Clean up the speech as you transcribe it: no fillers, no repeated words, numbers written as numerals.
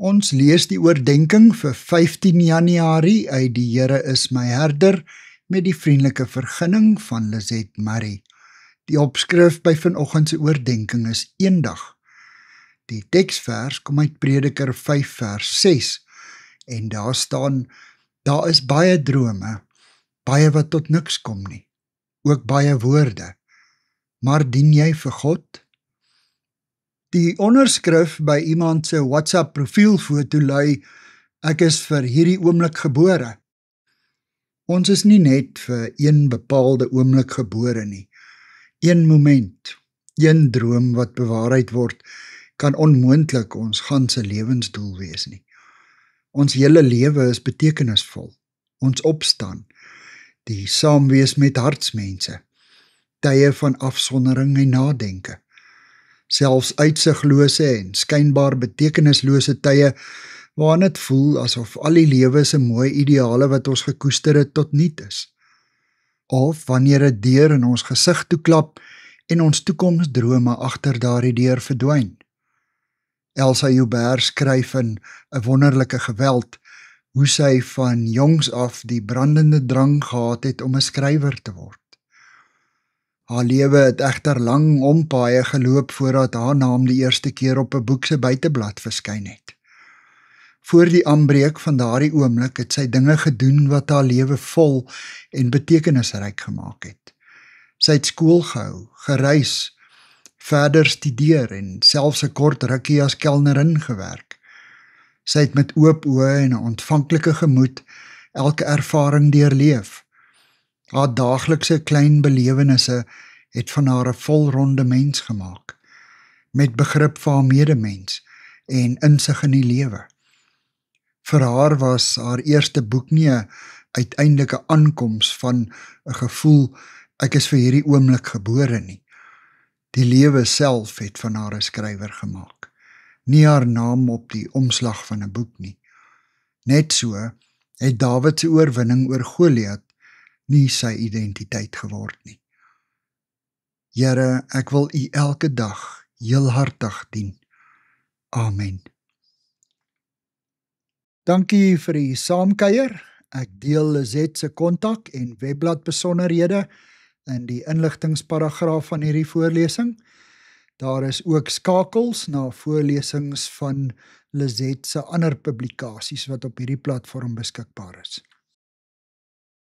Ons lees die oordenking vir 15 Januarie uit Die Here is my herder met die vriendelike vergunning van Lizette Murray. Die opskrif by vanoggend se oordenking is eendag. Die teksvers kom uit Prediker 5 vers 6 en daar staan: daar is baie drome, baie wat tot niks kom nie, ook baie woorde, maar dien jy vir God? Die onderskrif by iemand se WhatsApp profielfoto lui: ek is vir hierdie oomblik gebore. Ons is nie net vir een bepaalde oomblik gebore nie. Een moment, een droom wat bewaarheid word, kan onmoontlik ons ganse lewensdoel wees nie. Ons hele lewe is betekenisvol. Ons opstaan, die saamwees met hartsmense, tye van afsondering en nadenke. Selfs uitsiglose en skynbaar betekenislose tye waarin dit voel asof al die lewe se mooi ideale wat ons gekoester het tot niet is. Of wanneer 'n deur in ons gesig toeklap en ons toekomsdrome agter daardie deur verdwyn. Elsa Joubert skryf in 'n wonderlike geweld hoe sy van jongs af die brandende drang gehad het om 'n skrywer te word. Haar lewe het egter lang ompaaie geloop voordat haar naam die eerste keer op 'n boek se buiteblad verskyn het. Voor die aanbreek van daardie oomblik het sy dinge gedoen wat haar lewe vol en betekenisryk gemaak het. Sy het skool gehou, gereis, verder studeer en selfs 'n kort rukkie as kelnerin gewerk. Sy het met oop oë en 'n ontvanklike gemoed elke ervaring deurleef. Haar daaglikse klein belewennisse het van haar 'n volronde mens gemaak, met begrip vir haar medemens en insig in die lewe. Vir haar was haar eerste boek nie 'n uiteindelike aankoms van 'n gevoel, ek is vir hierdie oomblik gebore nie. Die lewe self het van haar 'n skrywer gemaak, nie haar naam op die omslag van 'n boek nie. Net so het Dawid se oorwinning oor Goliat nie sy identiteit geword nie. Here, ek wil U elke dag heelhartig dien. Amen. Dankie vir die saamkuier. Ek deel Lizette se kontak en webblad besonderhede in die inligtingsparagraaf van hierdie voorlesing. Daar is ook skakels na voorlesings van Lizette se ander publikasies wat op hierdie platform beskikbaar is.